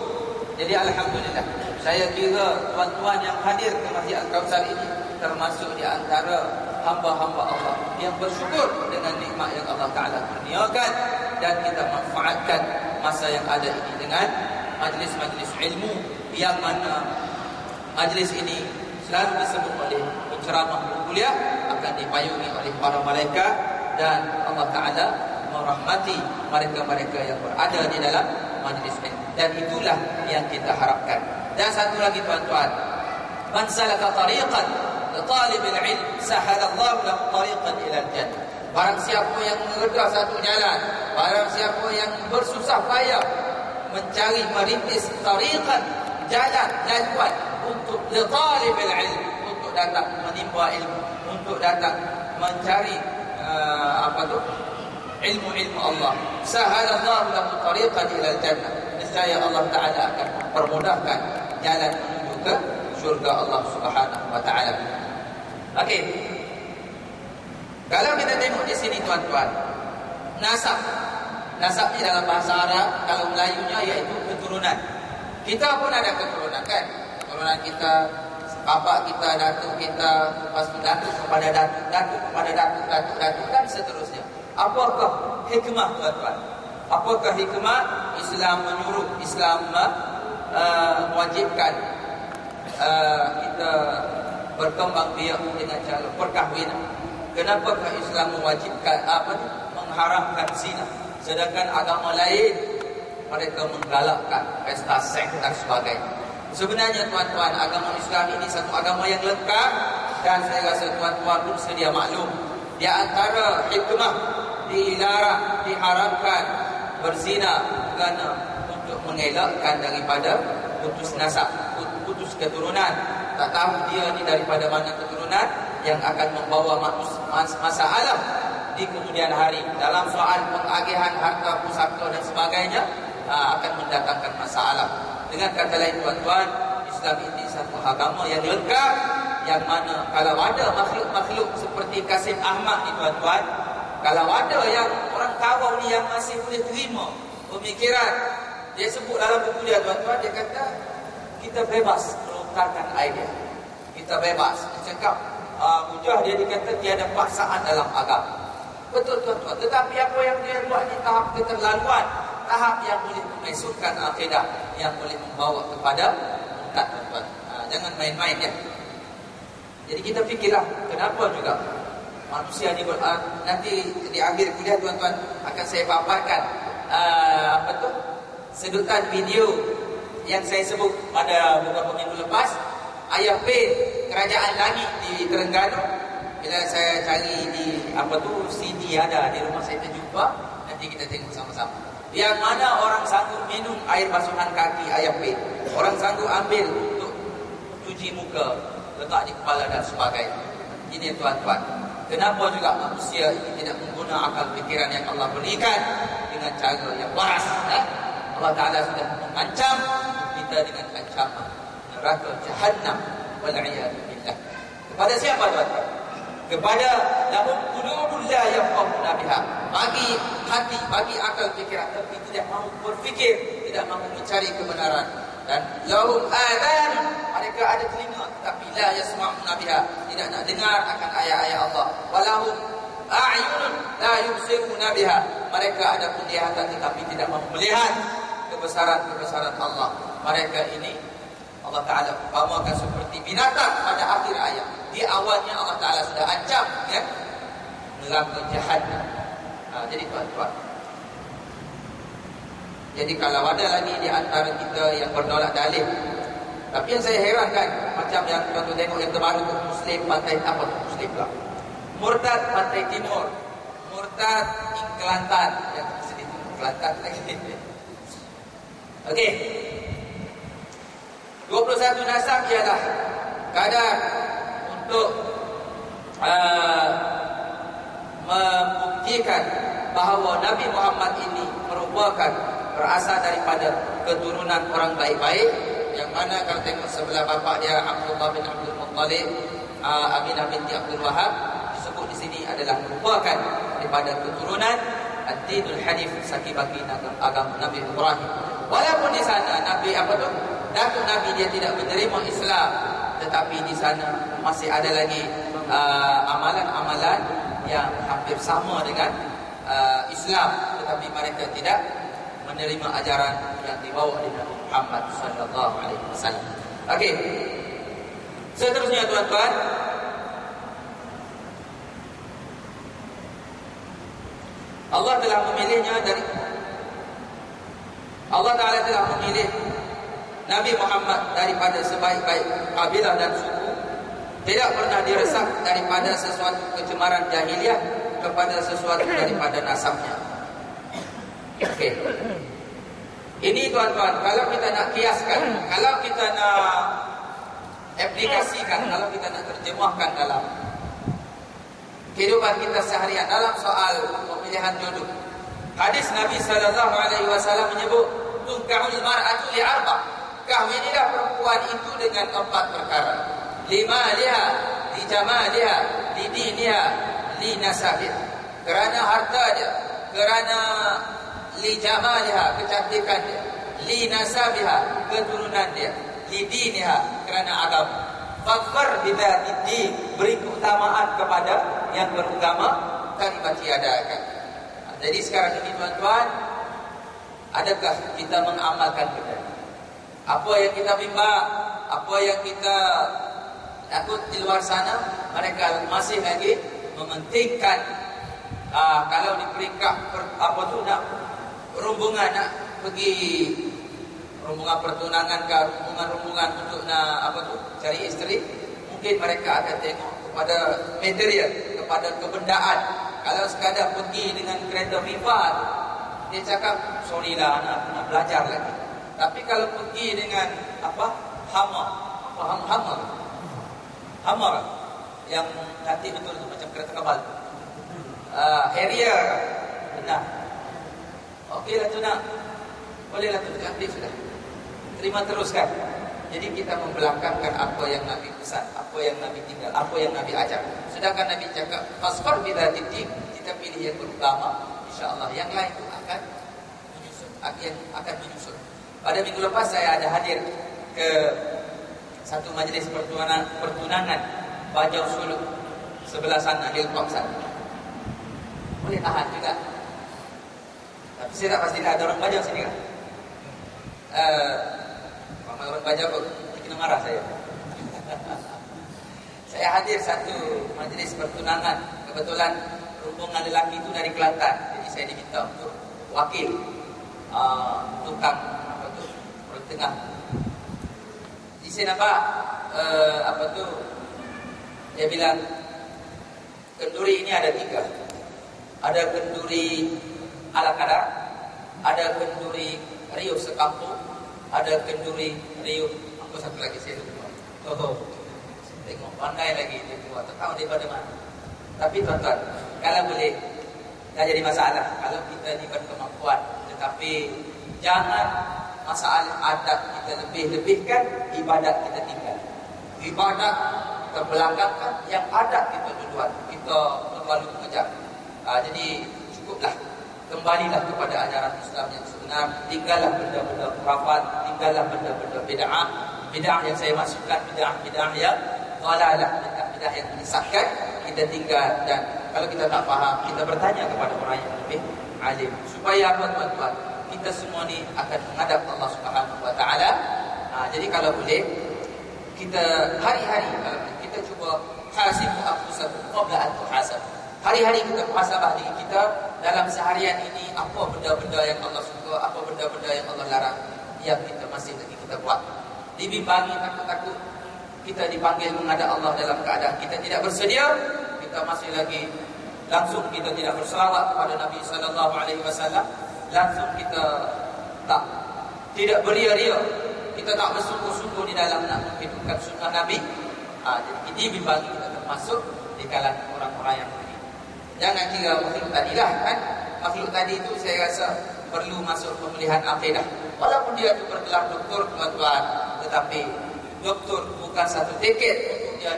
S1: Jadi alhamdulillah, saya kira tuan-tuan yang hadir ke Masjid Al-Kautsar ini termasuk di antara hamba-hamba Allah yang bersyukur dengan nikmat yang Allah Ta'ala kurniakan, dan kita manfaatkan masa yang ada ini dengan majlis-majlis ilmu, yang mana majlis ini selalu disebut oleh penceramah berkuliah akan dipayungi oleh para malaikat, dan Allah Ta'ala merahmati mereka-mereka yang berada di dalam majlis ini. Dan itulah yang kita harapkan. Dan satu lagi tuan-tuan, man salaka tariqan litalib al-ilm sahalallahu lahu tariqan ila al-jannah. Barang siapa yang mengerja satu jalan, barang siapa yang bersusah payah mencari, merintis tariqan, jalan, laluan untuk litalib al-ilm, untuk datang menimba ilmu, untuk datang mencari ilmu-ilmu Allah, sahalallahu lahu tariqan ila al-jannah. Nescaya Allah Ta'ala akan permudahkan jalan menuju ke syurga Allah Subhanahu wa Ta'ala. Okey. Kalau kita tengok di sini tuan-tuan, nasab ni dalam bahasa Arab, kalau Melayunya iaitu keturunan. Kita pun ada keturunan kan? Keturunan kita, bapa kita, datuk kita, lepas itu datuk kepada datuk, datuk kepada datuk, datuk dan seterusnya. Apakah hikmah tuan-tuan? Apakah hikmah? Islam menyuruh, Islam mewajibkan kita berkembang biak dengan cara perkahwinan. Kenapakah Islam mewajibkan mengharamkan zina, sedangkan agama lain mereka menggalakkan pesta seks dan sebagainya? Sebenarnya tuan-tuan, agama Islam ini satu agama yang lengkap, dan saya rasa tuan-tuan pun sedia maklum. Di antara hikmah dilarang, diharamkan berzina kerana untuk mengelakkan daripada putus nasab, putus keturunan. Tak tahu dia ni daripada mana keturunan yang akan membawa masalah di kemudian hari. Dalam soal pengagihan harta pusaka dan sebagainya, akan mendatangkan masalah. Dengan kata lain tuan-tuan, Islam ini satu agama yang lengkap, yang mana kalau ada makhluk-makhluk seperti Kasim Ahmad ni tuan-tuan, kalau ada yang orang kawal ni yang masih boleh terima pemikiran, dia sebut dalam buku dia tuan-tuan, dia kata kita bebas melontarkan idea, kita bebas cakap, hujah dia dikata tiada paksaan dalam agama. Betul tuan-tuan, tetapi apa yang dia buat di tahap keterlaluan, tahap yang boleh memasukkan akidah, yang boleh membawa kepada murtad tuan-tuan. Jangan main-main ya. Jadi kita fikirlah, kenapa juga manusia ni nanti di akhir kuliah tuan-tuan akan saya paparkan sedutan video yang saya sebut pada beberapa minggu lepas, Ayah Pin Kerajaan Langit di Terengganu. Bila saya cari di CD ada di rumah saya terjumpa, nanti kita tengok sama-sama. Yang mana orang sanggup minum air basuhan kaki Ayah Pin, orang sanggup ambil untuk cuci muka, letak di kepala dan sebagainya. Ini tuan-tuan, kenapa juga manusia ini tidak menggunakan akal fikiran yang Allah berikan dengan cara yang waras? Allah Ta'ala sudah mengancam kita dengan ancaman neraka Jahannam wal'iyadu billah. Kepada siapa tuan-tuan? Kepada lahum qulubun la yafqahuna biha, bagi hati, bagi akal fikiran tapi tidak mahu berfikir, tidak mahu mencari kebenaran. Dan lahum adhan, mereka ada telinga tapi la yasma'una biha, tidak nak dengar akan ayat-ayat Allah. Walahum a'yunun la yubsiruna biha, mereka ada penglihatan tetapi tidak mahu melihat kebesaran-kebesaran Allah. Mereka ini Allah Ta'ala umpamakan seperti binatang pada akhir ayat. Di awalnya Allah Ta'ala sudah ancam ya, neraka Jahannam. Jadi tuan-tuan, jadi kalau ada lagi di antara kita yang bernolak dalil, tapi yang saya herankan, macam yang tuan-tuan tengok yang terbaru tu, Muslim Pantai Muslim pula, Murtad Pantai Timur, Murtad Kelantan, yang sedih Kelantan lagi. Okey, 21 nasab ialah kadar untuk membuktikan bahawa Nabi Muhammad ini merupakan berasal daripada keturunan orang baik-baik, yang mana kalau tengok sebelah bapa dia Abdullah bin Abdul Muttalib, Aminah binti Abdul Wahab, disebut di sini adalah merupakan daripada keturunan Ad-Dinul Hanif, sakibaki agama Nabi Ibrahim. Walaupun di sana Nabi Datuk Nabi dia tidak menerima Islam, tetapi di sana masih ada lagi amalan-amalan yang hampir sama dengan Islam, tetapi mereka tidak menerima ajaran yang dibawa oleh Nabi Muhammad sallallahu alaihi wasallam. Okey. Seterusnya tuan-tuan, Allah telah memilihnya Allah Ta'ala telah memilih Nabi Muhammad daripada sebaik-baik kabilah dan suku, tidak pernah diresak daripada sesuatu kecemaran jahiliah kepada sesuatu daripada nasabnya. Okey. Ini tuan-tuan, kalau kita nak kiaskan, kalau kita nak aplikasikan, kalau kita nak terjemahkan dalam kehidupan kita seharian, dalam soal pemilihan jodoh, hadis Nabi sallallahu alaihi wasallam menyebut tunkahul mar'atu li arba', kahwinilah perempuan itu dengan 4 perkara: limaliha, li jamaliha, li diniha, li nasabiha, kerana harta dia, kerana li jamaliha, kecantikan dia, li nasabiha, keturunan dia, li diniha, kerana agama. Fadfar bidzatid din, beri keutamaan kepada yang beragama, taribat tiadakan. Jadi sekarang ini tuan-tuan, Adakah kita mengamalkan benda? Apa yang kita bimbang, apa yang kita takut di luar sana, mereka masih lagi mementingkan kalau di peringkat nak rombongan nak pergi rombongan pertunangan ke rombongan untuk nak cari isteri, mungkin mereka akan tengok kepada material, kepada kebendaan. Kalau sekadar pergi dengan kereta pribad, dia cakap sorry lah nak belajar lagi. Tapi kalau pergi dengan Hammer yang nanti betul tu macam kereta kabal, Harrier, benar. Okey lah tu nak, boleh lah tu, ambil sudah, terima teruskan. Jadi kita membelakangkan apa yang Nabi pesan, apa yang Nabi tinggal, apa yang Nabi ajar. Sedangkan Nabi cakap fasfar bila titik, kita pilih yang beragama, insya-Allah yang lain itu akan menyusul. Pada minggu lepas saya ada hadir ke satu majlis pertunangan Bajau Suluk sebelah sana, Hilltop sana. Boleh tahan juga. Tapi saya tak pastilah ada orang Bajau sini kan. Orang Bajau kok kena marah saya. Saya hadir satu majlis pertunangan. Kebetulan rombongan lelaki itu dari Kelantan. Jadi saya diminta untuk wakil tukang tengah. Di sini nampak dia bilang kenduri ini ada 3. Ada kenduri ala kadar, ada kenduri riuh sekampung, ada kenduri riuh apa satu lagi saya lupa. Tengok pandai lagi dia buat, tak tahu daripada mana. Tapi tuan-tuan, kalau boleh tak jadi masalah kalau kita diberi kemampuan, tetapi jangan masalah adat kita lebih-lebihkan, ibadat kita tinggal. Ibadat kita belakangkan, yang adat kita duluan, kita terlalu kejar. Jadi cukuplah, kembalilah kepada ajaran Islam yang sebenar. Tinggallah benda-benda khurafat, tinggallah benda-benda bid'ah. Bid'ah yang saya maksudkan bid'ah yang dhalalah, bid'ah yang menyesatkan, kita tinggal. Dan kalau kita tak faham, kita bertanya kepada orang yang lebih alim. Supaya apa tuan-tuan? Kita semua ni akan menghadap Allah Subhanahu Wa Taala. Jadi kalau boleh kita hari-hari kita cuba hasibu anfusakum qabla an tuhasab. Hari-hari kita muhasabah diri kita dalam seharian ini, apa benda-benda yang Allah suka, apa benda-benda yang Allah larang yang kita masih lagi kita buat. Dibimbangi takut-takut kita dipanggil menghadap Allah dalam keadaan kita tidak bersedia, kita masih lagi langsung kita tidak berselawat kepada Nabi sallallahu alaihi wasallam. Langsung kita tidak beria-ria, kita tak bersungguh-sungguh di dalam nak menghidupkan sunnah Nabi. Jadi ini bimbangi kita termasuk di kalangan orang-orang yang begini. Jangan kira makhluk tadi lah kan. Makhluk tadi itu saya rasa perlu masuk pemulihan akidah. Walaupun dia itu bergelar doktor tuan-tuan, tetapi doktor bukan satu tiket untuk dia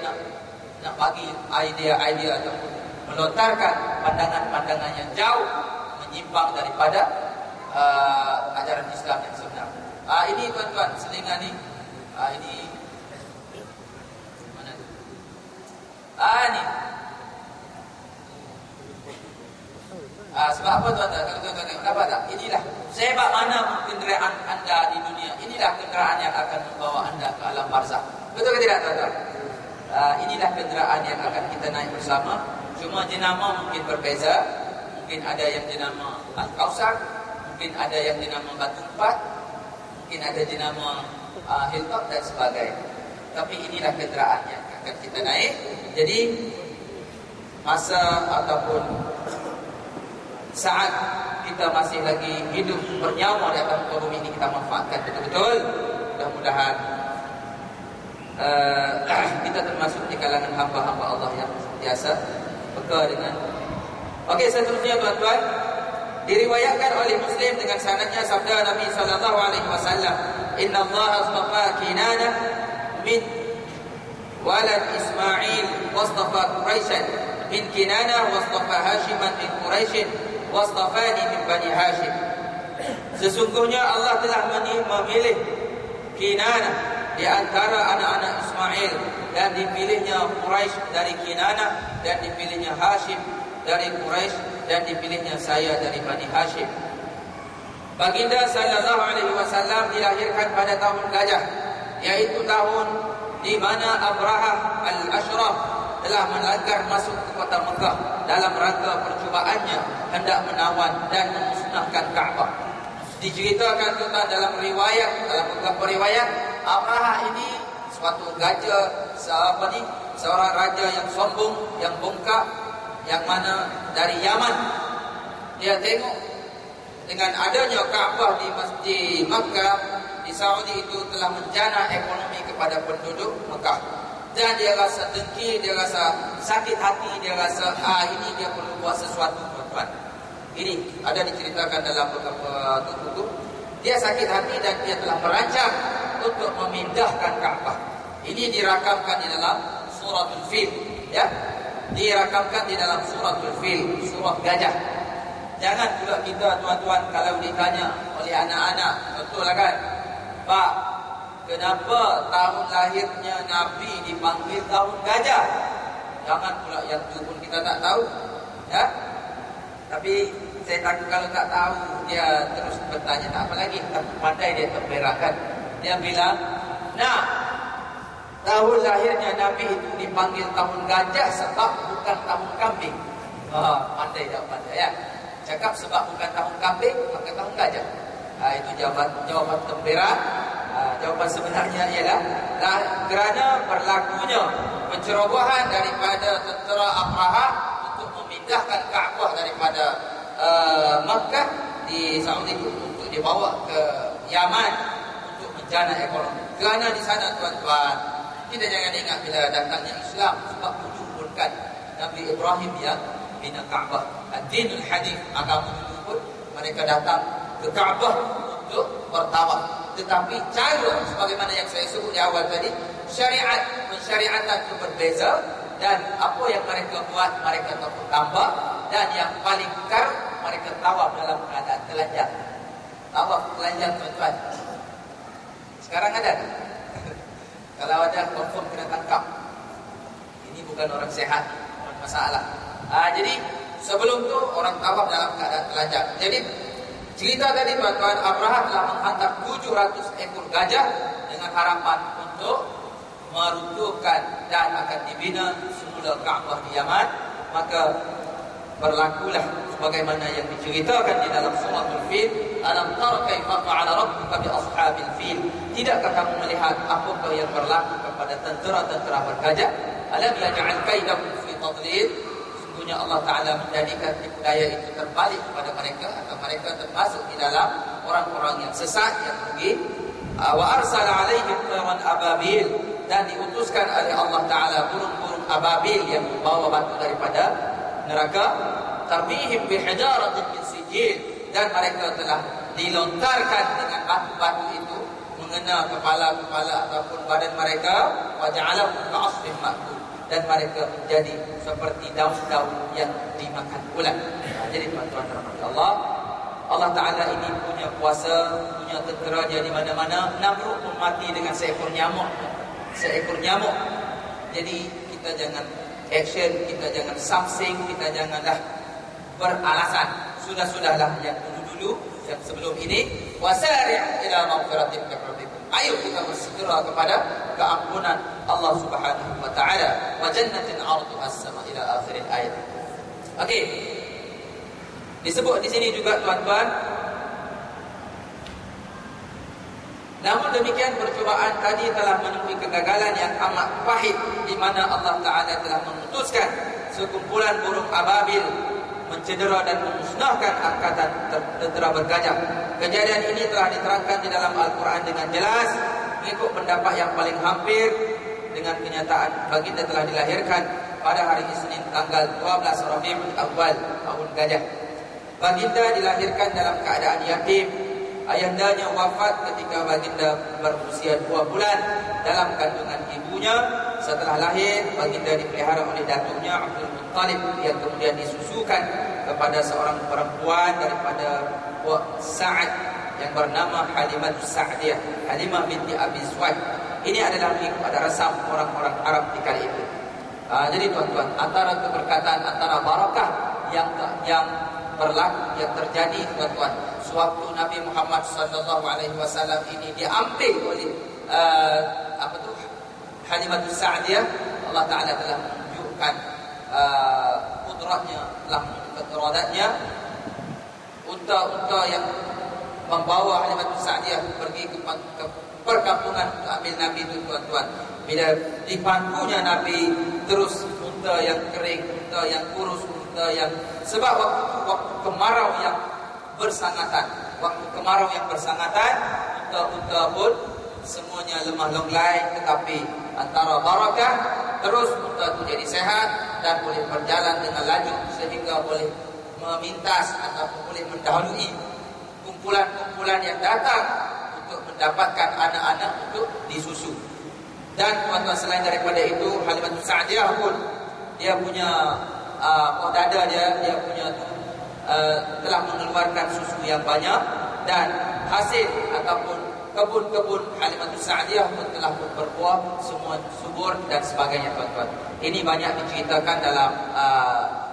S1: nak bagi idea-idea ataupun melontarkan pandangan-pandangan yang jauh menyimpang daripada ajaran Islam yang sebenar. Ini tuan-tuan, selingan ni ini mana tu? Ni sebab apa tuan-tuan? Kalau tuan-tuan tengok, dapat tak? Inilah sebab mana kenderaan anda di dunia. Inilah kenderaan yang akan membawa anda ke alam barzakh. Betul ke tidak tuan-tuan? Inilah kenderaan yang akan kita naik bersama. Cuma jenama mungkin berbeza. Mungkin ada yang jenama Al-Kausar, mungkin ada yang dinama Batu Empat, mungkin ada dinama Hilltop dan sebagainya. Tapi inilah kenderaan yang akan kita naik. Jadi masa ataupun saat kita masih lagi hidup bernyawa di atas muka bumi ini, kita manfaatkan betul-betul. Mudah-mudahan kita termasuk di kalangan hamba-hamba Allah yang biasa peka dengan. Okey, seterusnya tuan-tuan, diriwayatkan oleh Muslim dengan sanadnya sabda Nabi sallallahu alaihi wasallam, "Inna Allah astafa Kinana min walad Ismail wastafa Quraisyan min Kinana wastafa Hashiman min Quraisy wastafani min Bani Hashim." Sesungguhnya Allah telah memilih Kinana di antara anak-anak Ismail, dan dipilihnya Quraisy dari Kinana, dan dipilihnya Hashim dari Quraisy, dan dipilihnya saya dari Bani Hashim. Baginda sallallahu alaihi wasallam dilahirkan pada tahun gajah, yaitu tahun di mana Abrahah al-Ashraf telah melanggar masuk ke kota Mekah dalam rangka percubaannya hendak menawan dan memusnahkan Kaabah. Diceritakan tentang dalam beberapa riwayat, Abrahah ini suatu seorang raja yang sombong, yang bongkak, yang mana dari Yaman. Dia tengok dengan adanya Kaabah di Makkah, di Saudi itu telah menjana ekonomi kepada penduduk Mekah. Dan dia rasa dengki, dia rasa sakit hati, dia rasa ini dia perlu buat sesuatu, tuan-tuan. Ini ada diceritakan dalam beberapa buku. Dia sakit hati dan dia telah merancang untuk memindahkan Kaabah. Ini dirakamkan di dalam suratul Fil, ya. Dirakamkan di dalam suratul Fil, surah gajah. Jangan pula kita, tuan-tuan, kalau ditanya oleh anak-anak, betul lah kan, Pak, kenapa tahun lahirnya Nabi dipanggil tahun gajah? Jangan pula yang itu pun kita tak tahu, ya. Tapi saya takut kalau tak tahu dia terus bertanya, tak apa lagi, tapi pandai dia terberakkan. Dia bilang, nah, tahun lahirnya Nabi itu dipanggil tahun gajah sebab bukan tahun kambing. Pandai ya. Cakap sebab bukan tahun kambing, maka tahun gajah. Itu jawaban temberak. Jawapan sebenarnya ialah kerana berlakunya pencerobohan daripada tentera Abrahah untuk memindahkan Kaabah daripada Makkah di Saudi itu untuk dibawa ke Yaman untuk menjana ekonomi. Kerana di sana, tuan-tuan, kita jangan ingat bila datangnya Islam sebab menumbuhkan Nabi Ibrahim yang bina Kaabah. Ad-Dinul Hanif, agama itu pun mereka datang ke Kaabah untuk bertawaf. Tetapi cara sebagaimana yang saya sebut di awal tadi, pensyariatan itu berbeza, dan apa yang mereka buat mereka tambah, dan yang paling kar mereka tawaf dalam keadaan telanjang. Tawaf telanjang, tuan-tuan. Sekarang ada tak? Kalau ada, confirm kena tangkap. Ini bukan orang sehat, bukan masalah. Jadi sebelum tu orang tawaf dalam keadaan telanjang. Jadi cerita tadi, tuan-tuan, Abrahah telah menghantar 700 ekor gajah dengan harapan untuk meruntuhkan dan akan dibina semula Kaabah di Yaman. Maka berlakulah sebagaimana yang diceritakan di dalam suratul Fil, alam tara kaifa fa'ala rabbuka bi ashabil fil. Tidakkah kamu melihat apakah yang berlaku kepada tentera-tentera bergajah? Alam yaj'al kaidahum fi tadlil. Sungguhnya Allah Ta'ala menjadikan tipu daya itu terbalik kepada mereka, atau mereka termasuk di dalam orang-orang yang sesat, yang rugi. Wa arsala alaihim tayran ababil, dan diutuskan oleh Allah Ta'ala burung-burung ababil yang membawa batu daripada neraka. Tarbihim bihijaratin min sijil, dan mereka telah dilontarkan dengan batu-batu itu mengena kepala-kepala ataupun badan mereka. Wa ja'alahum ka'asfin ma'kul, dan mereka menjadi seperti daun-daun yang dimakan ulat. Jadi tuan-tuan rahmat Allah, Allah Ta'ala ini punya kuasa, punya tentera dia di mana-mana. Namrud pun mati dengan seekor nyamuk. Jadi kita jangan action, kita jangan samsing, kita janganlah beralasan. Sudah-sudahlah yang dulu-dulu, yang sebelum ini. Wasari' ila maghfiratin min rabbikum. Ayo kita bersegera kepada keampunan Allah Subhanahu wa taala. Wa jannatin 'arduha as-sama' ila akhir ayat. Okey. Disebut di sini juga, tuan-tuan, namun demikian percubaan tadi telah menemui kegagalan yang amat pahit, di mana Allah Ta'ala telah memutuskan sekumpulan burung ababil mencedera dan memusnahkan angkatan tentera bergajah. Kejadian ini telah diterangkan di dalam Al-Quran dengan jelas, mengikut pendapat yang paling hampir dengan kenyataan baginda telah dilahirkan pada hari Isnin tanggal 12 Rabiul Awal tahun gajah. Baginda dilahirkan dalam keadaan yatim. Ayandanya wafat ketika baginda berusia 2 bulan dalam kandungan ibunya. Setelah lahir, baginda dipelihara oleh datuknya Abdul Muttalib, yang kemudian disusukan kepada seorang perempuan daripada Sa'ad yang bernama Halimah Sa'diyah, Halimah binti Abi Suwaid. Ini adalah pada resam orang-orang Arab di kali itu. Jadi tuan-tuan, antara keberkatan, antara barakah yang berlaku, yang terjadi, tuan-tuan, sewaktu Nabi Muhammad SAW ini diambil oleh Halimatus Sa'diyah, Allah Ta'ala telah menunjukkan kudratnya, telah menunjukkan iradatnya. Unta-unta yang membawa Halimatus Sa'diyah pergi ke perkampungan untuk ambil Nabi itu, tuan-tuan, bila dipantunya Nabi, terus unta yang kering, unta yang kurus, unta yang, sebab waktu kemarau yang bersangatan, unta-unta pun semuanya lemah lenglai, tetapi antara barakah, terus unta itu jadi sehat dan boleh berjalan dengan laju sehingga boleh memintas ataupun boleh mendahului kumpulan-kumpulan yang datang untuk mendapatkan anak-anak untuk disusu. Dan tuan-tuan, selain daripada itu, Halimatus Sa'diyah pun dia punya dada dia punya telah mengeluarkan susu yang banyak, dan hasil ataupun kebun-kebun Halimatus Sa'diyah pun telah berbuah, semua subur dan sebagainya, tuan-tuan. Ini banyak diceritakan dalam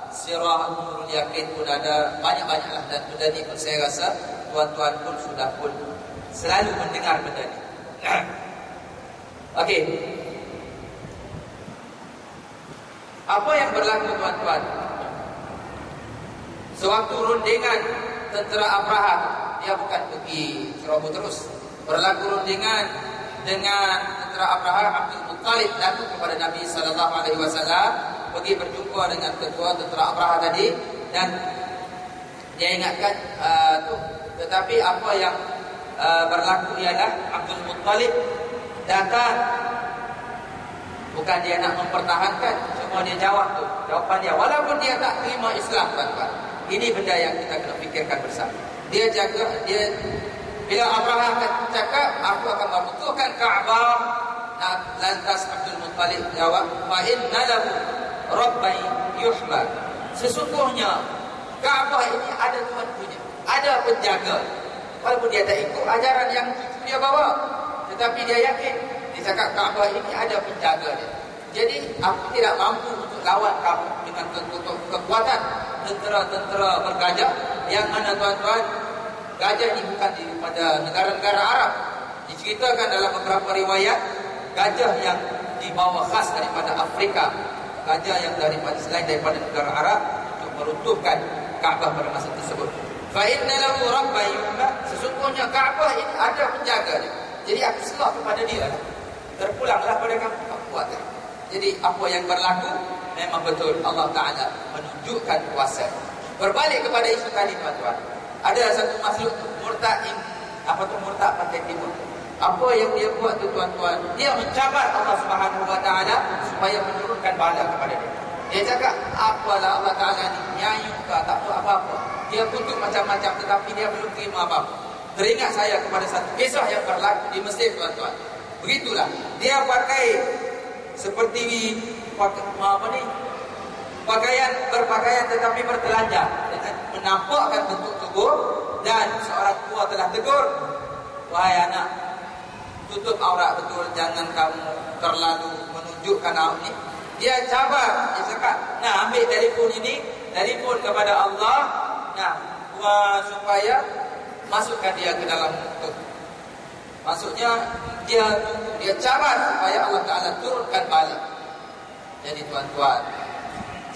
S1: Sirah Nurul Yaqin pun ada, banyak-banyaklah, dan benda ni pun saya rasa tuan-tuan pun sudah pun selalu mendengar benda ni. Okey. Apa yang berlaku, tuan-tuan? Sewaktu rundingan tentera Abraha, dia bukan pergi ceroboh terus. Berlaku rundingan dengan tentera Abraha, Abdul Muttalib datang kepada Nabi sallallahu alaihi wasallam, pergi berjumpa dengan ketua tentera Abraha tadi, dan dia ingatkan tu. Tetapi apa yang berlaku ialah Abdul Muttalib datang, bukan dia nak mempertahankan, cuma dia jawab tu, jawapan dia, walaupun dia tak terima Islam, tuan-tuan. Ini benda yang kita kena fikirkan bersama. Dia jaga, bila Abraha cakap, aku akan meruntuhkan Kaabah, lantas Abdul Muttalib jawab, fa inna lahu rabban yuhmad. Sesungguhnya Kaabah ini ada Tuhan punya, ada penjaga. Walaupun dia tak ikut ajaran yang dia bawa, tetapi dia yakin, dia cakap Kaabah ini ada penjaga dia. Jadi aku tidak mampu untuk lawan kamu dengan kekuatan tentera-tentera bergajah, yang mana, tuan-tuan, gajah ini bukan daripada negara-negara Arab. Diceritakan dalam beberapa riwayat, gajah yang dibawa khas daripada Afrika, gajah yang selain daripada negara Arab, untuk meruntuhkan Kaabah pada masa tersebut. Fa inna lahu rabban yuhmad. Sesungguhnya Kaabah ini ada penjaga dia. Jadi aku serah kepada dia. Terpulanglah pada kamu, aku buat. Jadi apa yang berlaku memang betul, Allah Ta'ala menunjukkan kuasa. Berbalik kepada isu tadi, tuan-tuan, ada satu makhluk murtad, murtad pantai timur. Apa yang dia buat tu, tuan-tuan, dia mencabar Allah Subhanahu Wa Ta'ala supaya menurunkan bala kepada dia. Dia cakap, apalah Allah Ta'ala ni, nyanyi ke, tak tahu apa-apa. Dia kutuk macam-macam, tetapi dia belum terima apa-apa. Teringat saya kepada satu kisah yang berlaku di Mesir, tuan-tuan. Begitulah, dia pakai seperti berpakaian tetapi bertelanjang, dengan menampakkan bentuk tubuh, dan seorang tua telah tegur, wahai anak, tutup aurat betul, jangan kamu terlalu menunjukkan aurat ni. Dia cabar, dia cakap, nah, ambil telefon ini, telefon kepada Allah, nah, supaya masukkan dia ke dalam bentuk. Maksudnya dia cabar supaya Allah Ta'ala turunkan balik. Jadi, tuan-tuan,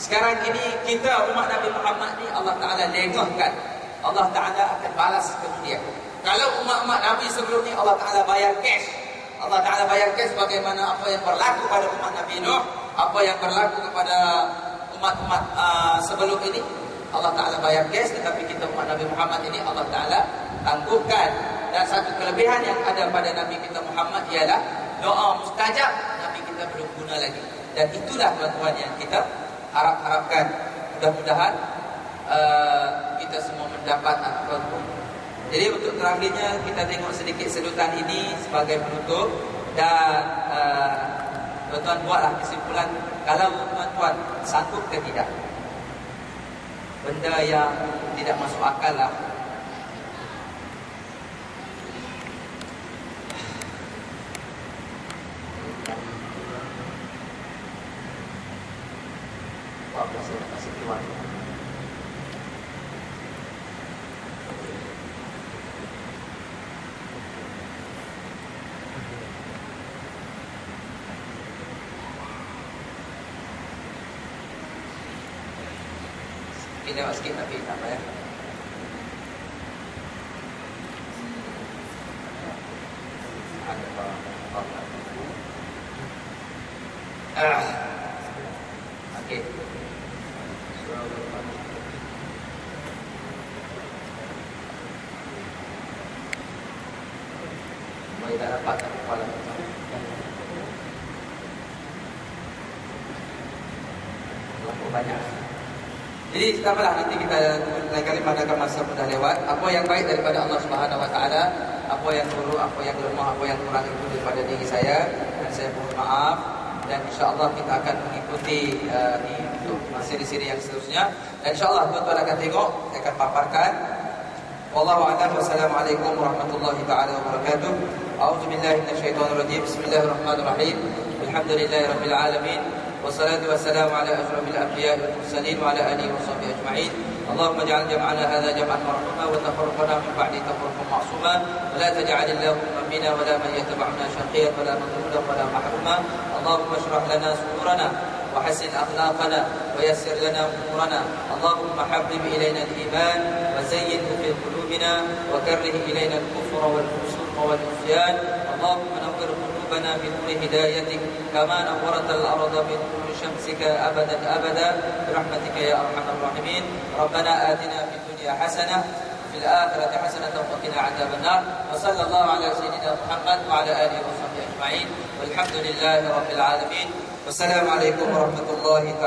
S1: sekarang ini kita umat Nabi Muhammad ni, Allah Ta'ala lengahkan, Allah Ta'ala akan balas kemudian. Kalau umat-umat Nabi sebelum ni Allah Ta'ala bayar cash, Allah Ta'ala bayar cash bagaimana apa yang berlaku pada umat Nabi Nuh, apa yang berlaku kepada umat-umat sebelum ini, Allah Ta'ala bayar cash. Tetapi kita umat Nabi Muhammad ini Allah Ta'ala tangguhkan. Dan satu kelebihan yang ada pada Nabi kita Muhammad ialah doa mustajab Nabi kita belum guna lagi. Dan itulah, tuan-tuan, yang kita harapkan. Mudah-mudahan kita semua mendapat ataupun. Jadi untuk terakhirnya kita tengok sedikit sedutan ini sebagai penutup. Dan tuan-tuan buatlah kesimpulan, kalau tuan-tuan sanggup ke tidak. Benda yang tidak masuk akal lah. Mungkin lewat sikit tapi tak apa ya. Ada apa? Okey. Boleh tak dapat tak kepala. Terlalu banyak. Jadi tak apalah, nanti kita lain kali madakan masa sudah lewat. Apa yang baik daripada Allah Subhanahu Wa Taala, apa yang buruk, apa yang lemah, apa yang kurang itu daripada diri saya, dan saya mohon maaf. Dan insya-Allah kita akan mengikuti untuk siri-siri yang seterusnya. Dan insya-Allah tuan-tuan akan tengok, saya akan paparkan. Wallahu a'lam. Wassalamualaikum warahmatullahi taala wabarakatuh. A'udzu billahi minasyaitonir rajim. Bismillahirrahmanirrahim. Alhamdulillahirabbil alamin. Wassalatu wassalamu ala asyrafil anbiya'i wal mursalin wa ala alihi washabbihi ajma'in. اللهم اجعل جمعنا هذا جمعا مرحوما وتفرقنا من بعده تفرقا معصوما ولا تجعل اللهم بنا ولا من يتبعنا شقيا ولا مظلوما ولا محروما. اللهم اشرح لنا صدورنا وحسن أخلاقنا ويسر لنا أمورنا. اللهم حبب إلينا الإيمان وزينه في قلوبنا وكره إلينا الكفر والفسوق والعصيان. اللهم نور قلوبنا بنور هدايتك كما نورت الأرض بنور شمسك أبدا أبدا برحمتك يا أرحم الراحمين. ربنا آتنا في الدنيا حسنة وفي الآخرة حسنة وقنا عذاب النار. وصلى الله على سيدنا محمد وعلى آله وصحبه أجمعين والحمد لله رب العالمين. Wassalamualaikum warahmatullahi wabarakatuh.